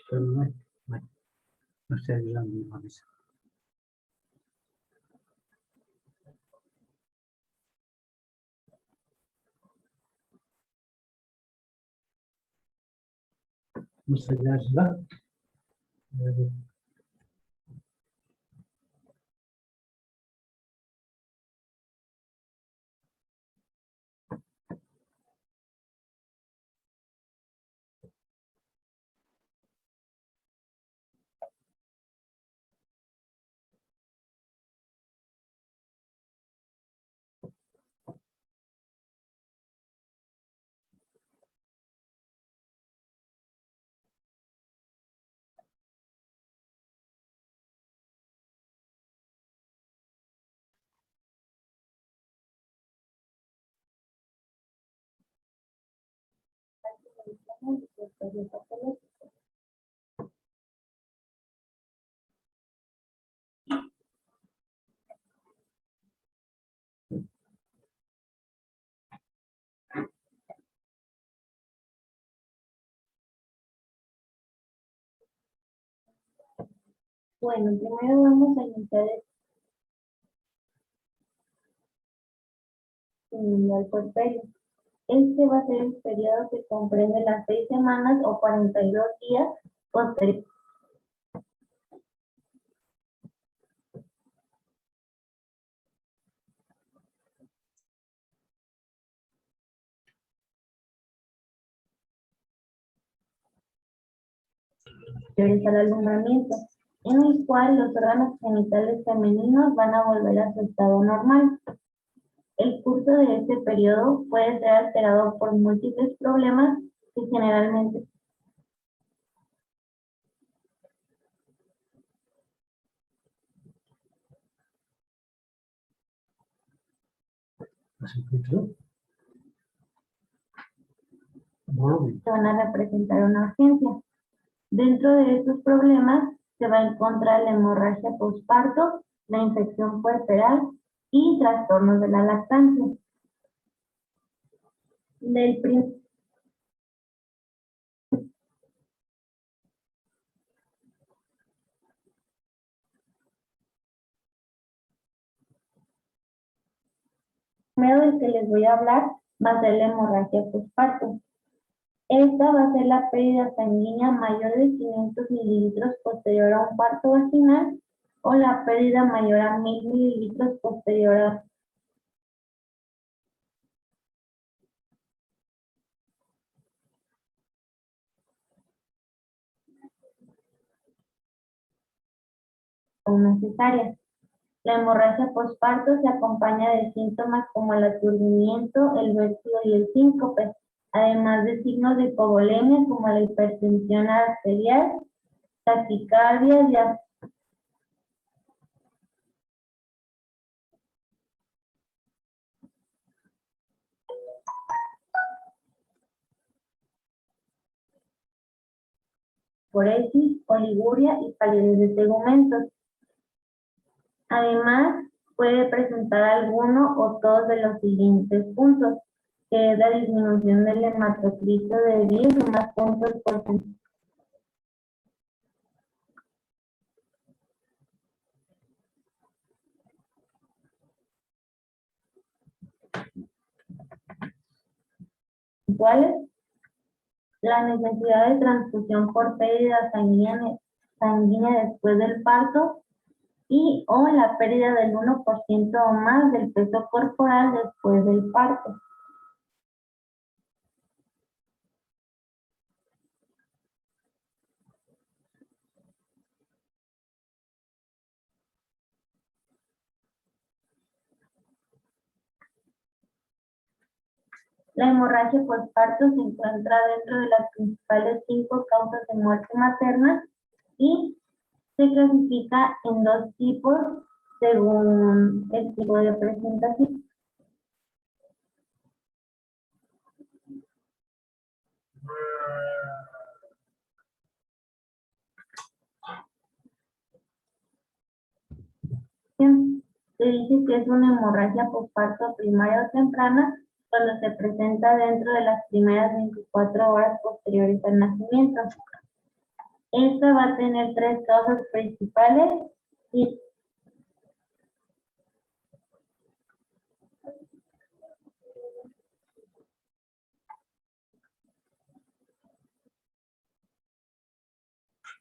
Pero no estoy ayudando a misa. ¿Nos ayuda? Bueno, primero vamos a iniciar el puerperio. Este va a ser el periodo que comprende las 6 semanas o 42 días posteriores. Al alumbramiento, en el cual los órganos genitales femeninos van a volver a su estado normal. El curso de este periodo puede ser alterado por múltiples problemas que generalmente van a representar una urgencia. Dentro de estos problemas se va a encontrar la hemorragia posparto, la infección puerperal y trastornos de la lactancia. Del primero del que les voy a hablar va a ser la hemorragia posparto. Esta va a ser la pérdida sanguínea mayor de 500 mililitros posterior a un parto vaginal o la pérdida mayor a 1000 mililitros posterior a una cesárea. La hemorragia posparto se acompaña de síntomas como el aturdimiento, el vértigo y el síncope, además de signos de hipovolemia como la hipertensión arterial, taquicardia y aporesis, oliguria y palidez de tegumentos. Además, puede presentar alguno o todos de los siguientes puntos, que es la disminución del hematocrito de 10 o más puntos porcentuales. La necesidad de transfusión por pérdida sanguínea después del parto y o la pérdida del 1% o más del peso corporal después del parto. La hemorragia postparto se encuentra dentro de las principales 5 causas de muerte materna y se clasifica en 2 tipos según el tipo de presentación. Se dice que es una hemorragia postparto primaria o temprana cuando se presenta dentro de las primeras 24 horas posteriores al nacimiento. Esta va a tener 3 causas principales y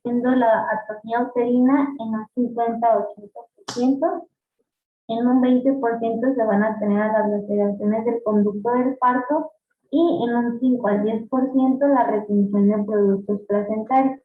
siendo la atonía uterina en un 50-80%, en un 20% se van a tener las laceraciones del conducto del parto y en un 5 al 10% la retención de productos placentarios.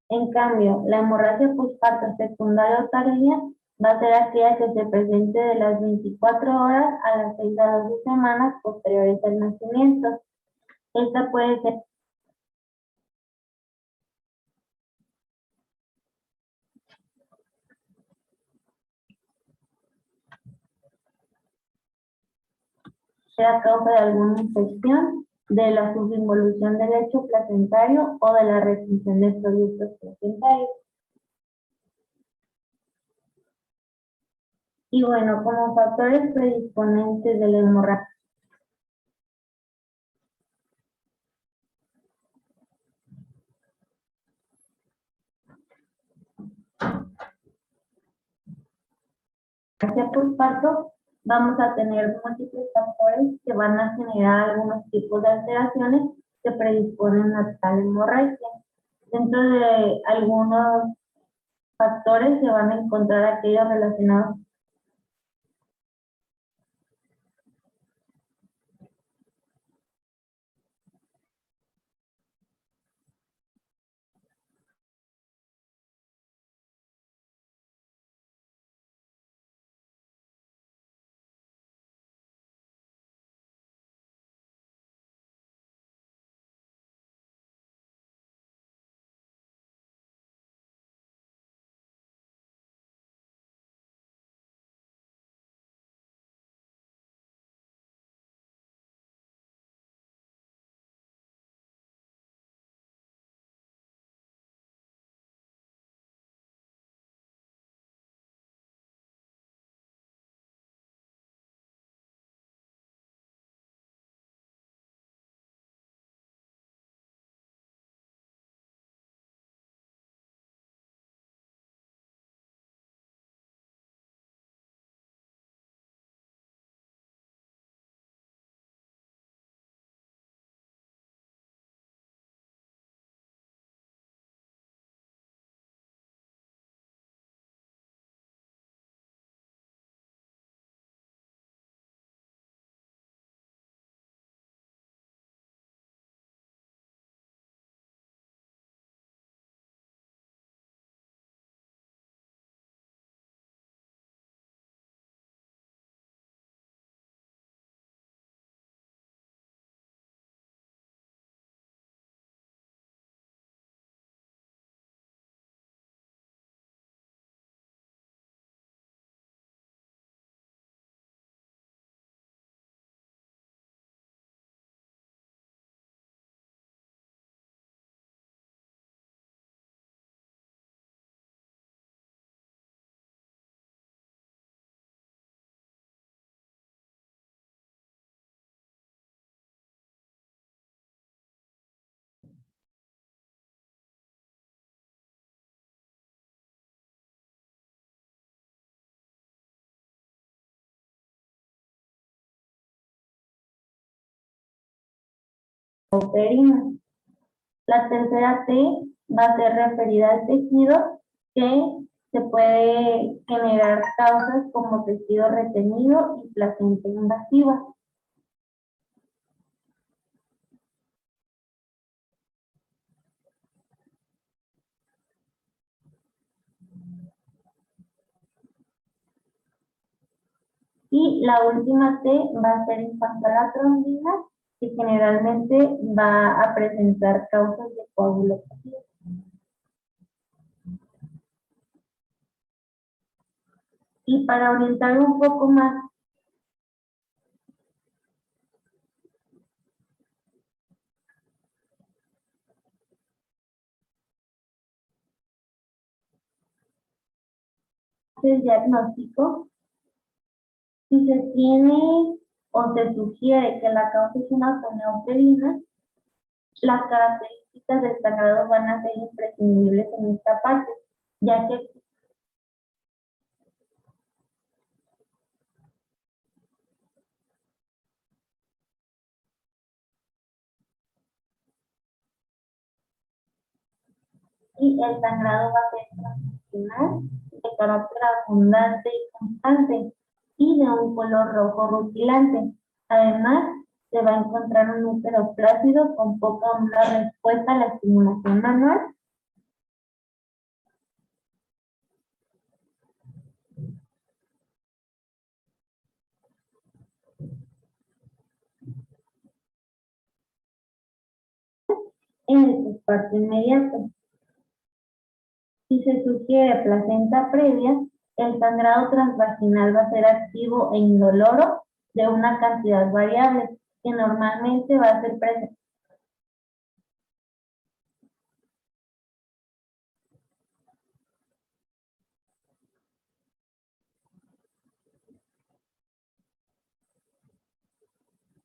En cambio, la hemorragia postparto secundaria o tardía va a ser aquella que se presente de las 24 horas a las 6 a 12 semanas posteriores al nacimiento. Esta puede ser a causa de alguna infección, de la subinvolución del lecho placentario o de la retención de productos placentarios. Y bueno, como factores predisponentes de la hemorragia. Postparto vamos a tener múltiples factores que van a generar algunos tipos de alteraciones que predisponen a tal hemorragia. Dentro de algunos factores se van a encontrar aquellos relacionados uterina. La tercera T va a ser referida al tejido, que se puede generar causas como tejido retenido y placenta invasiva. la última T va a ser en cuanto a la trombina, que generalmente va a presentar causas de coagulopatía. Y para orientar un poco más el diagnóstico, si se tiene o se sugiere que la causa es una atonía uterina, las características del sangrado van a ser imprescindibles en esta parte, ya que y el sangrado va a ser transfusional, de carácter abundante y constante, y de un color rojo rutilante. Además, se va a encontrar un útero plácido con poca o nula respuesta a la estimulación manual. En el posparto inmediato. Si se sugiere placenta previa, el sangrado transvaginal va a ser activo e indoloro de una cantidad variable, que normalmente va a ser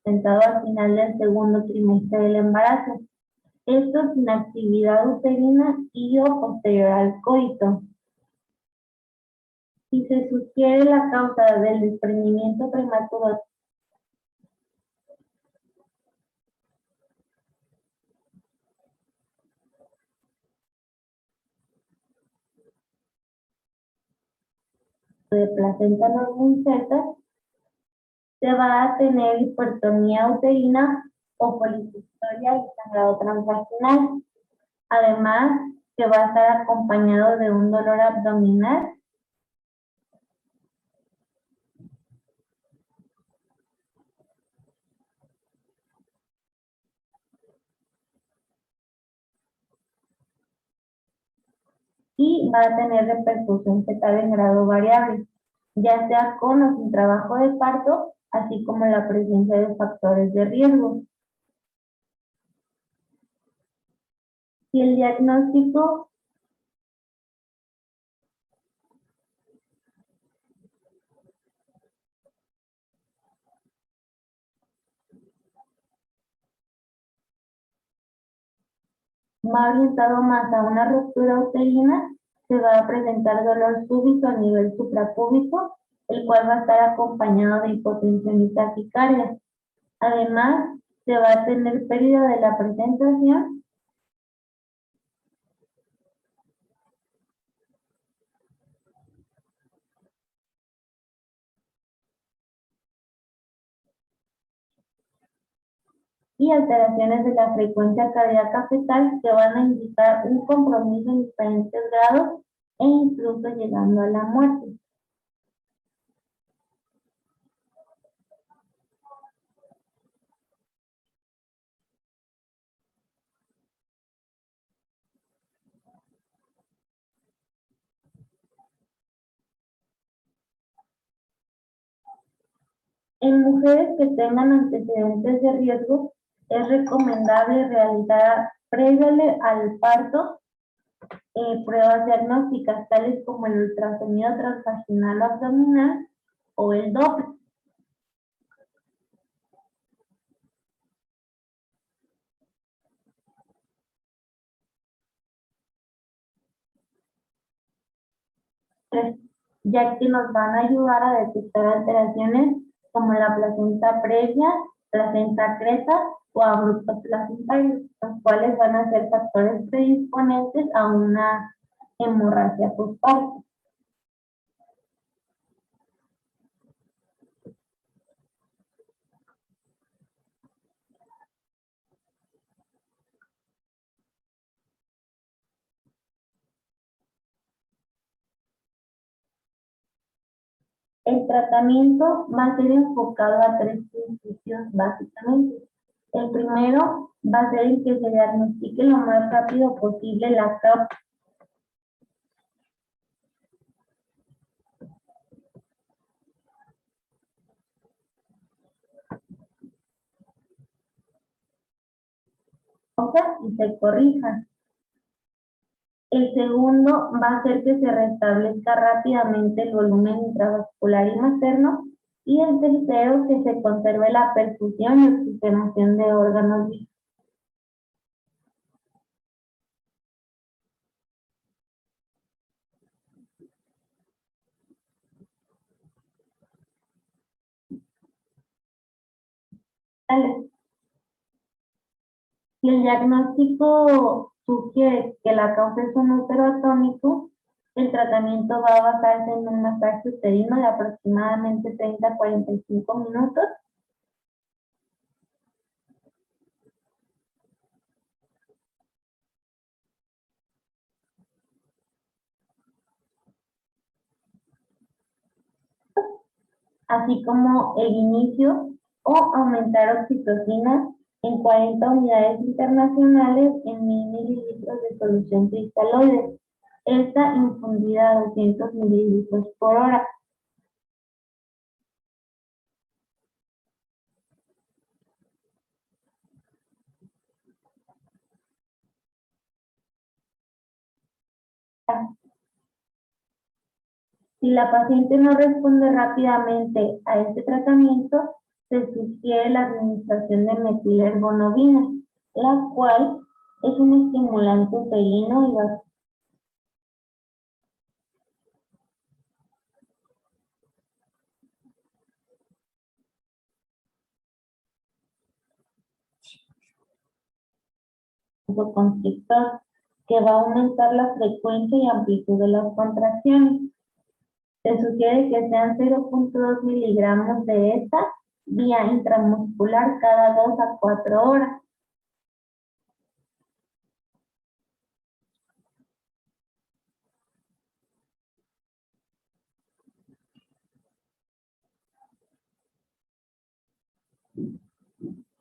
presentado al final del segundo trimestre del embarazo. Esto sin actividad uterina y o posterior al coito. Si se sugiere la causa del desprendimiento prematuro de placenta no inserta, se va a tener hipertonía uterina o policistoria y sangrado transvaginal. Además, que va a estar acompañado de un dolor abdominal y va a tener repercusión fetal en grado variable, ya sea con o sin trabajo de parto, así como la presencia de factores de riesgo. Si el diagnóstico va orientado más a una ruptura uterina, se va a presentar dolor súbito a nivel suprapúbico, el cual va a estar acompañado de hipotensión y taquicardia. Además, se va a tener pérdida de la presentación y alteraciones de la frecuencia cardíaca fetal que van a indicar un compromiso en diferentes grados e incluso llegando a la muerte. En mujeres que tengan antecedentes de riesgo, es recomendable realizar previo al parto pruebas diagnósticas tales como el ultrasonido transvaginal o abdominal o el Doppler. Ya que nos van a ayudar a detectar alteraciones como la placenta previa, placenta creta o abruptos placentarios, los cuales van a ser factores predisponentes a una hemorragia postparto. El tratamiento va a ser enfocado a tres principios básicamente. El primero va a ser el que se diagnostique lo más rápido posible la causa. Y se corrija. El segundo va a ser que se restablezca rápidamente el volumen intravascular y materno. Y el tercero, que se conserve la perfusión y oxigenación de órganos vitales. Si el diagnóstico sugiere que la causa es un útero atónico, el tratamiento va a basarse en un masaje uterino de aproximadamente 30 a 45 minutos. Así como el inicio o aumentar oxitocina en 40 unidades internacionales en 1000 mililitros de solución cristaloide. Esta infundida a 200 mililitros por hora. Si la paciente no responde rápidamente a este tratamiento, se sugiere la administración de metilergonobina, la cual es un estimulante uterino y vasoconstrictor, que va a aumentar la frecuencia y amplitud de las contracciones. Se sugiere que sean 0.2 miligramos de esta vía intramuscular cada 2 a 4 horas.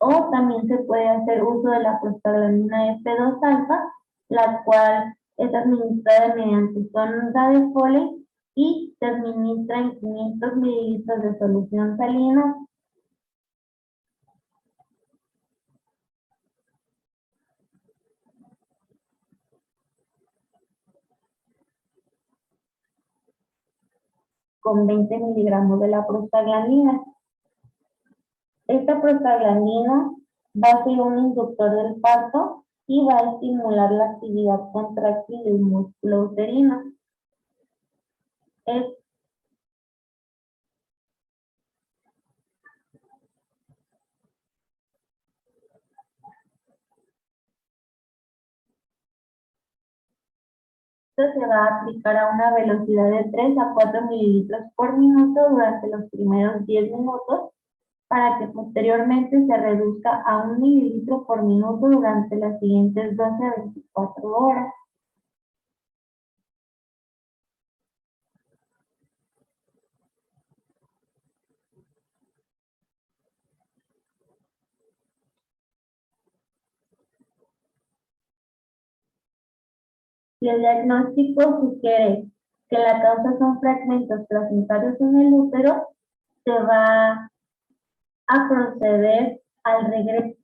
O también se puede hacer uso de la prostaglandina F2 alfa, la cual es administrada mediante sonda de Foley y se administra en 500 mililitros de solución salina. Con 20 miligramos de la prostaglandina. Esta prostaglandina va a ser un inductor del parto y va a estimular la actividad contráctil del músculo uterino. Esto se va a aplicar a una velocidad de 3 a 4 mililitros por minuto durante los primeros 10 minutos para que posteriormente se reduzca a 1 mililitro por minuto durante las siguientes 12 a 24 horas. Si el diagnóstico sugiere que la causa son fragmentos placentarios en el útero, se va a proceder al regreso.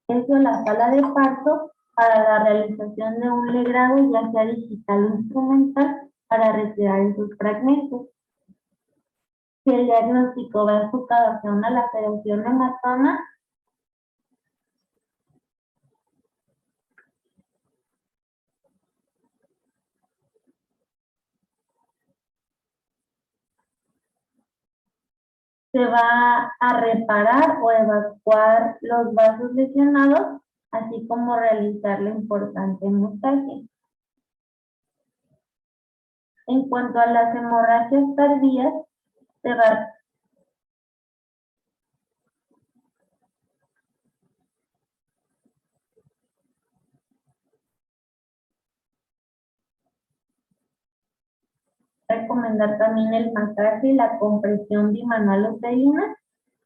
A la sala de parto para la realización de un legrado, ya sea digital o instrumental, para retirar esos fragmentos. Si el diagnóstico va enfocado hacia una laceración hematoma, se va a reparar o evacuar los vasos lesionados, así como realizar la importante hemostasia. En cuanto a las hemorragias tardías, se va Recomendar también el masaje y la compresión bimanual uterina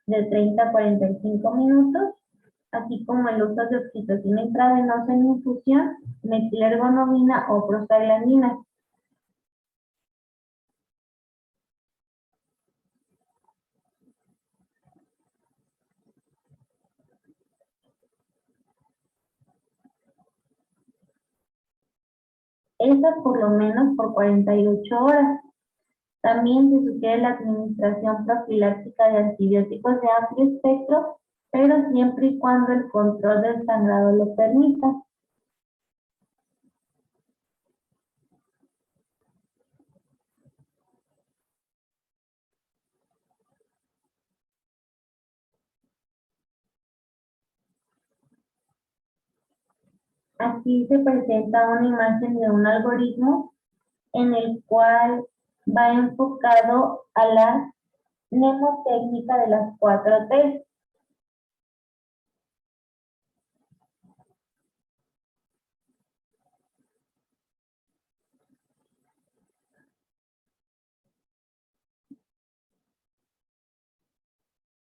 de 30 a 45 minutos, así como el uso de oxitocina intravenosa en infusión, metilergonomina o prostaglandinas. Esas por lo menos por 48 horas. También se sugiere la administración profiláctica de antibióticos de amplio espectro, pero siempre y cuando el control del sangrado lo permita. Aquí se presenta una imagen de un algoritmo en el cual va enfocado a la mnemotécnica de las 4T.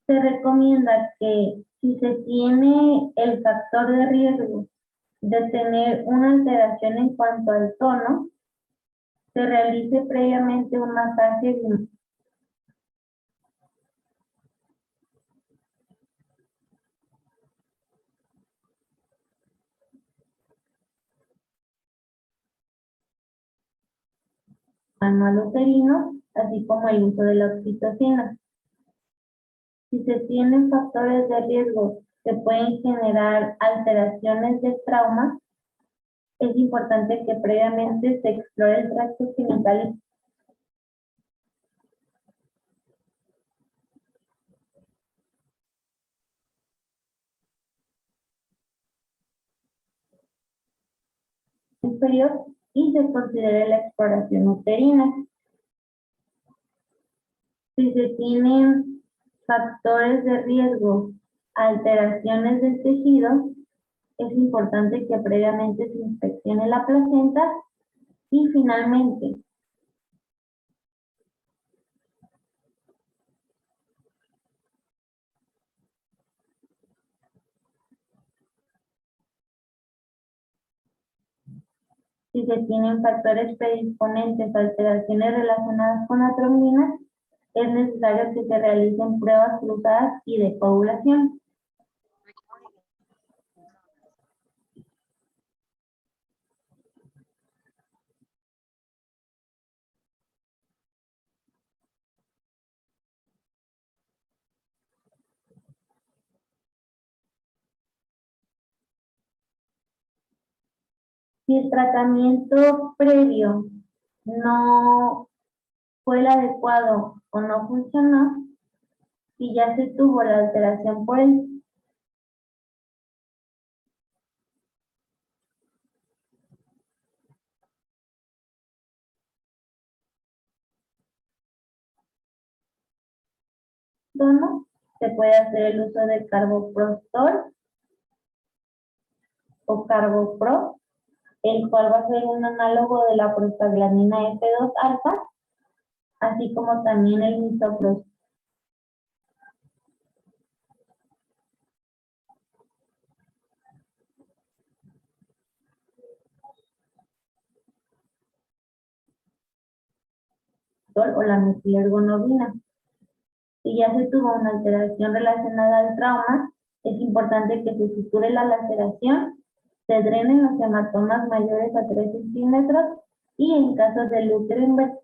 Se recomienda que si se tiene el factor de riesgo de tener una alteración en cuanto al tono, se realice previamente un masaje manual uterino, así como el uso de la oxitocina. Si se tienen factores de riesgo que pueden generar alteraciones de trauma, es importante que previamente se explore el tracto genital inferior y se considere la exploración uterina. Si se tienen factores de riesgo, alteraciones del tejido, es importante que previamente se inspeccione la placenta y finalmente, si se tienen factores predisponentes a alteraciones relacionadas con la trombina, es necesario que se realicen pruebas cruzadas y de coagulación. Si el tratamiento previo no fue el adecuado o no funcionó, si ya se tuvo la alteración por el tono, se puede hacer el uso de carboprostor o carbopro, el cual va a ser un análogo de la prostaglandina F2 alfa, así como también el misoprostol o la metilergonomina. Si ya se tuvo una alteración relacionada al trauma, es importante que se suture la laceración, se drenen los hematomas mayores a 3 centímetros y en casos de útero invertido,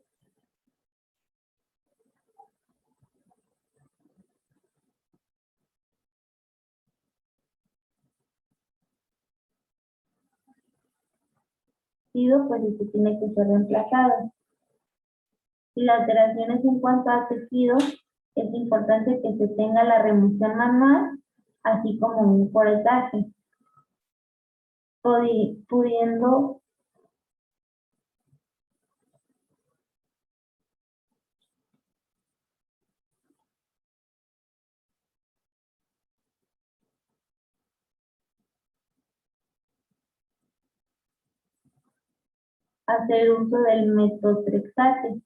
pues se tiene que ser reemplazado. Si la alteración es en cuanto a tejido, es importante que se tenga la remoción manual, así como un cortaje, pudiendo hacer uso del metotrexate.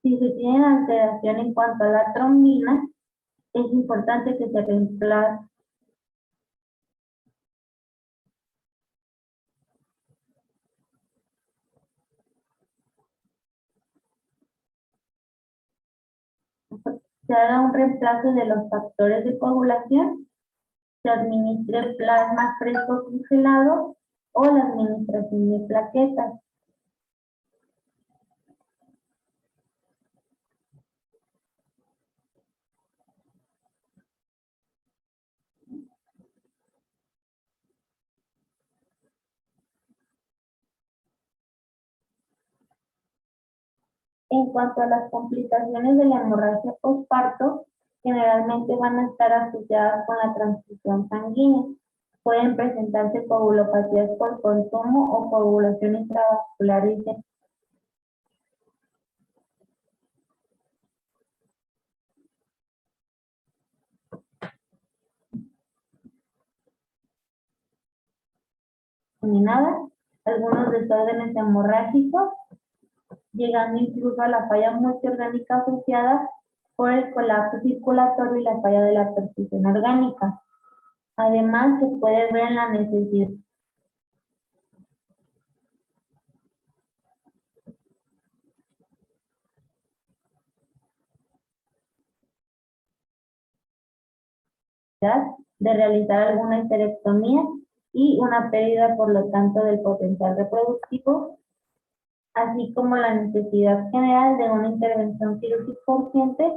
Si se tiene alteración en cuanto a la trombina, es importante que se reemplace. Se haga un reemplazo de los factores de coagulación, se administre plasma fresco congelado o la administración de plaquetas. En cuanto a las complicaciones de la hemorragia postparto, generalmente van a estar asociadas con la transfusión sanguínea. Pueden presentarse coagulopatías por consumo o coagulación intravascular diseminadas, algunos desórdenes hemorrágicos, llegando incluso a la falla multiorgánica asociada por el colapso circulatorio y la falla de la perfusión orgánica. Además, se puede ver en la necesidad de realizar alguna histerectomía y una pérdida, por lo tanto, del potencial reproductivo, así como la necesidad general de una intervención quirúrgica urgente,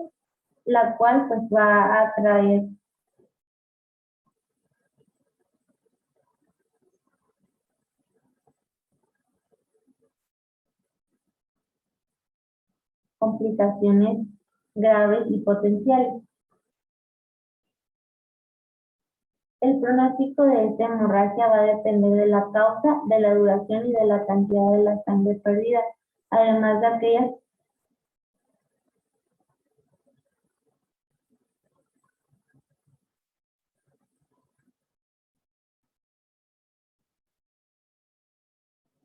la cual pues va a traer complicaciones graves y potenciales. El pronóstico de esta hemorragia va a depender de la causa, de la duración y de la cantidad de la sangre perdida, además de aquellas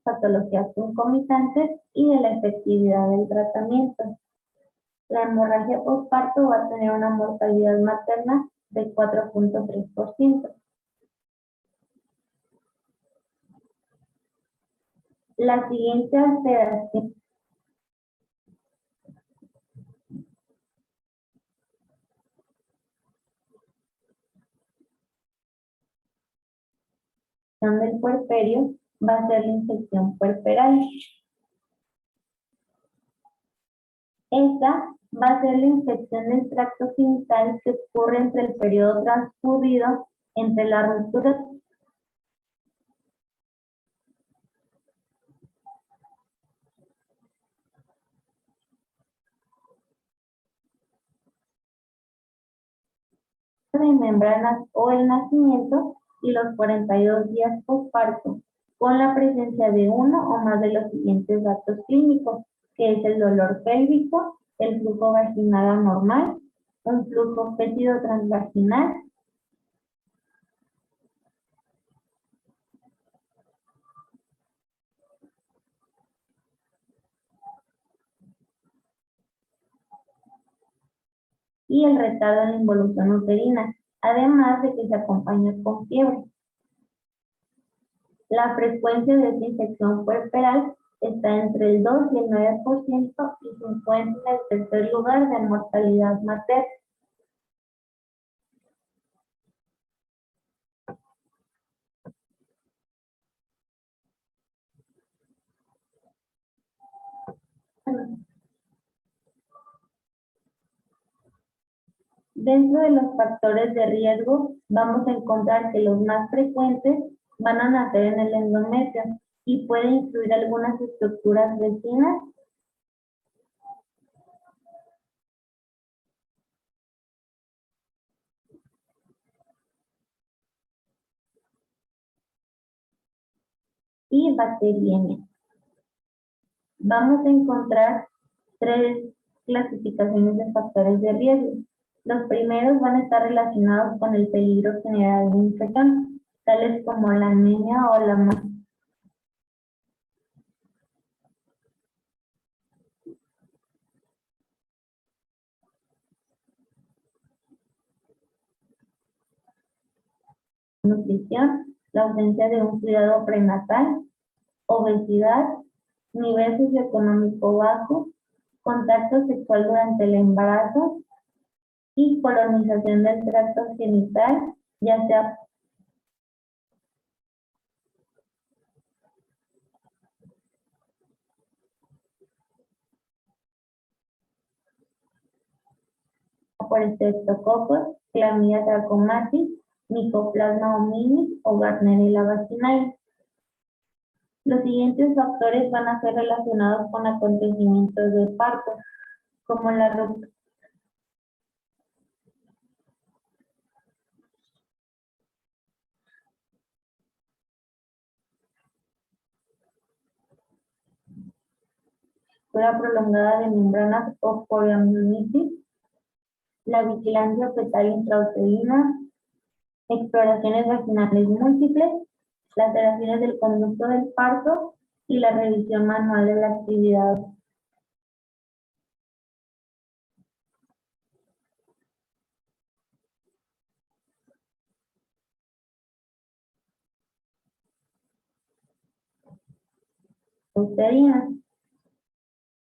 patologías concomitantes y de la efectividad del tratamiento. La hemorragia postparto va a tener una mortalidad materna de 4.3%. La siguiente alteración del puerperio va a ser la infección puerperal. Esta va a ser la infección del tracto genital que ocurre entre el periodo transcurrido entre la ruptura de membranas o el nacimiento y los 42 días postparto, con la presencia de uno o más de los siguientes datos clínicos, que es el dolor pélvico, el flujo vaginal anormal, un flujo fétido transvaginal, y el retardo en la involución uterina, además de que se acompaña con fiebre. La frecuencia de esta infección puerperal está entre el 2 y el 9% y se encuentra en el tercer lugar de mortalidad materna. Dentro de los factores de riesgo, vamos a encontrar que los más frecuentes van a nacer en el endometrio y puede incluir algunas estructuras vecinas y bacteriemia. Vamos a encontrar tres clasificaciones de factores de riesgo. Los primeros van a estar relacionados con el peligro general de infección, tales como la anemia o la nutrición, la ausencia de un cuidado prenatal, obesidad, nivel socioeconómico bajo, contacto sexual durante el embarazo y colonización del tracto genital, ya sea por estreptococos, clamidia trachomatis, Mycoplasma hominis o Gardnerella vacinalis. Los siguientes factores van a ser relacionados con acontecimientos de parto, como la ruptura prolongada de membranas o poliomielitis, la vigilancia fetal intrauterina, exploraciones vaginales múltiples, las alteraciones del conducto del parto y la revisión manual de la actividad. Uterina.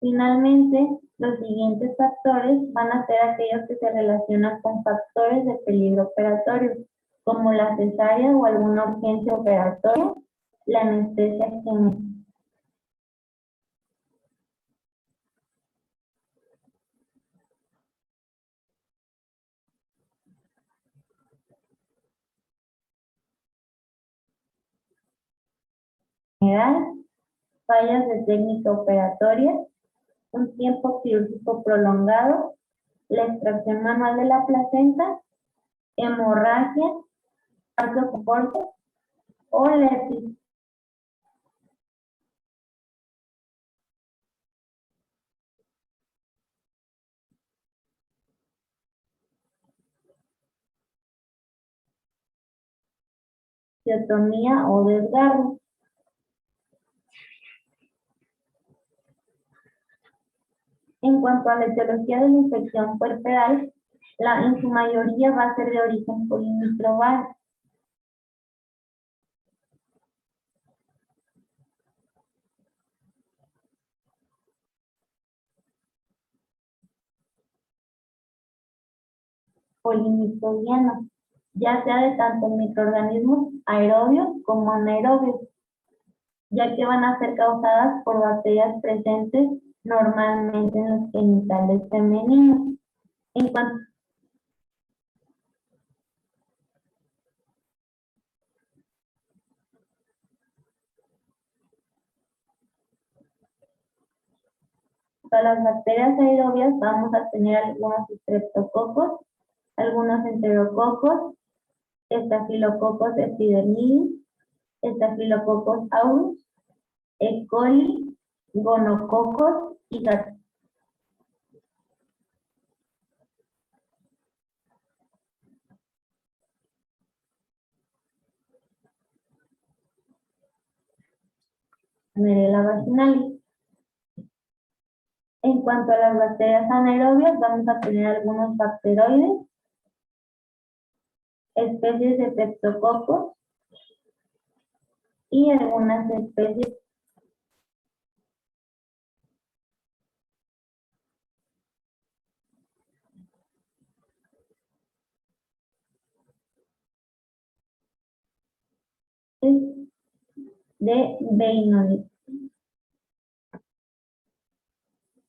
Finalmente, los siguientes factores van a ser aquellos que se relacionan con factores de peligro operatorio, como la cesárea o alguna urgencia operatoria, la anestesia general. Fallas de técnica operatoria, un tiempo quirúrgico prolongado, la extracción manual de la placenta, hemorragia, parto con corte o la episiotomía o desgarro. En cuanto a la etiología de la infección puerperal, en su mayoría va a ser de origen polimicrobial. Polimicrobiano, ya sea de tanto microorganismos aerobios como anaerobios, ya que van a ser causadas por bacterias presentes normalmente en los genitales femeninos. En cuanto a las bacterias aerobias, vamos a tener algunos estreptococos, algunos enterococos, estafilococos epidermidis, estafilococos aureus, E. coli, gonococos y Gardnerella vaginalis. En cuanto a las bacterias anaerobias, vamos a tener algunos bacteroides, especies de streptococos y algunas especies de Beinonis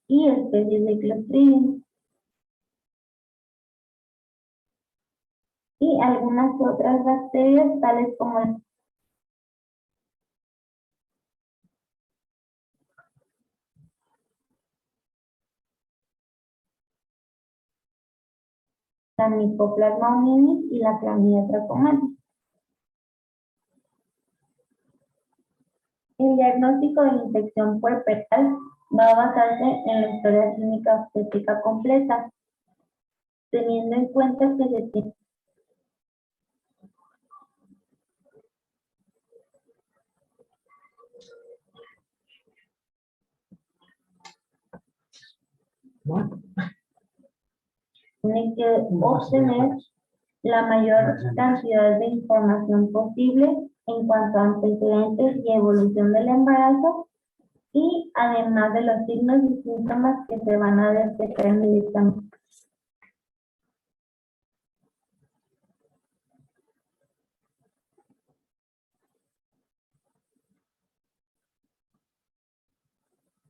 y especies de Clostridium y algunas otras bacterias tales como la Mycoplasma hominis y la clamidia trachomatis. El diagnóstico de la infección puerperal va a basarse en la historia clínica obstétrica completa, teniendo en cuenta que se tiene que obtener la mayor cantidad de información posible en cuanto a antecedentes y evolución del embarazo, y además de los signos y síntomas que se van a detectar en el examen.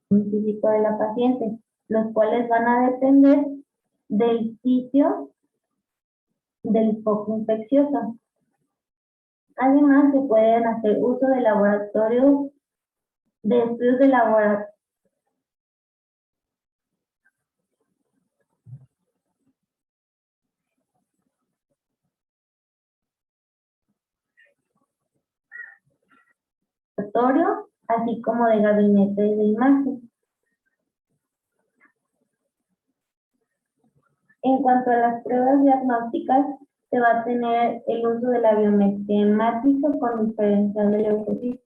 Físico de la paciente, los cuales van a depender del sitio del foco infeccioso. Además, se pueden hacer uso de laboratorios, de estudios de laboratorio así como de gabinete de imagen. En cuanto a las pruebas diagnósticas, se va a tener el uso de la biometría hemática con diferencial de leucocitos.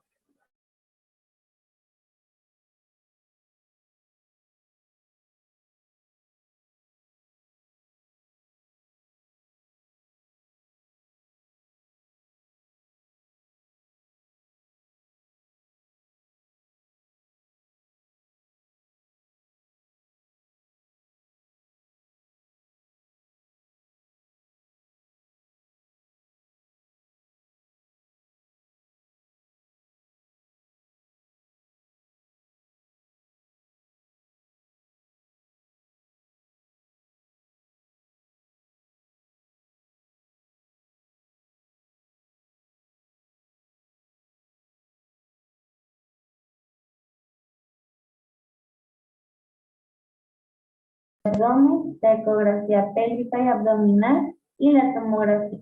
Abdomen, la ecografía pélvica y abdominal y la tomografía.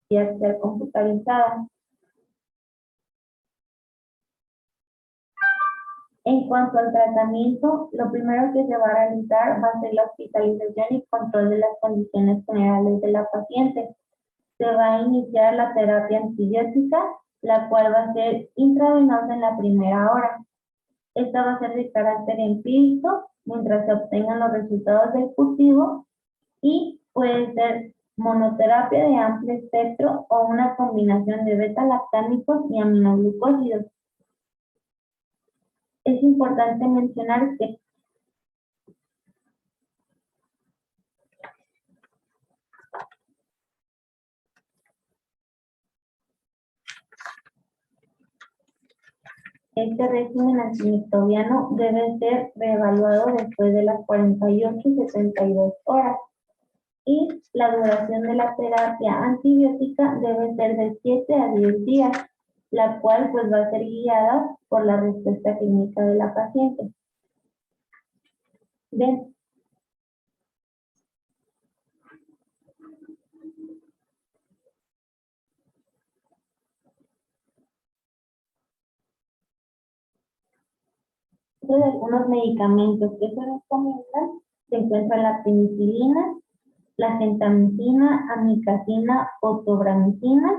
Ser computarizada. En cuanto al tratamiento, lo primero que se va a realizar va a ser la hospitalización y control de las condiciones generales de la paciente. Se va a iniciar la terapia antibiótica, la cual va a ser intravenosa en la primera hora. Esta va a ser de carácter empírico mientras se obtengan los resultados del cultivo, y puede ser monoterapia de amplio espectro o una combinación de beta-lactámicos y aminoglucósidos. Es importante mencionar que este régimen antimicrobiano debe ser reevaluado después de las 48 y 72 horas. Y la duración de la terapia antibiótica debe ser de 7 a 10 días, la cual pues va a ser guiada por la respuesta clínica de la paciente. Bien. De algunos medicamentos que se recomiendan se encuentran la penicilina, la gentamicina, amicacina, otombricina,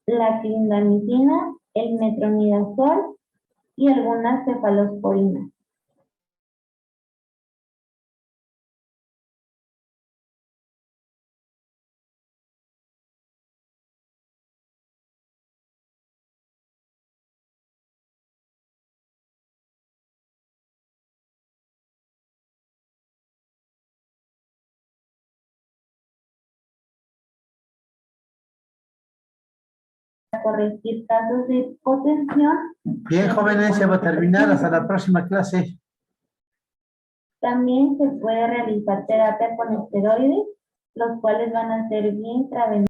la clindamicina, el metronidazol y algunas cefalosporinas. Para corregir casos de hipotensión. Bien, jóvenes, ya va a terminar. Hasta la próxima clase. También se puede realizar terapia con esteroides, los cuales van a ser bien intravenosos.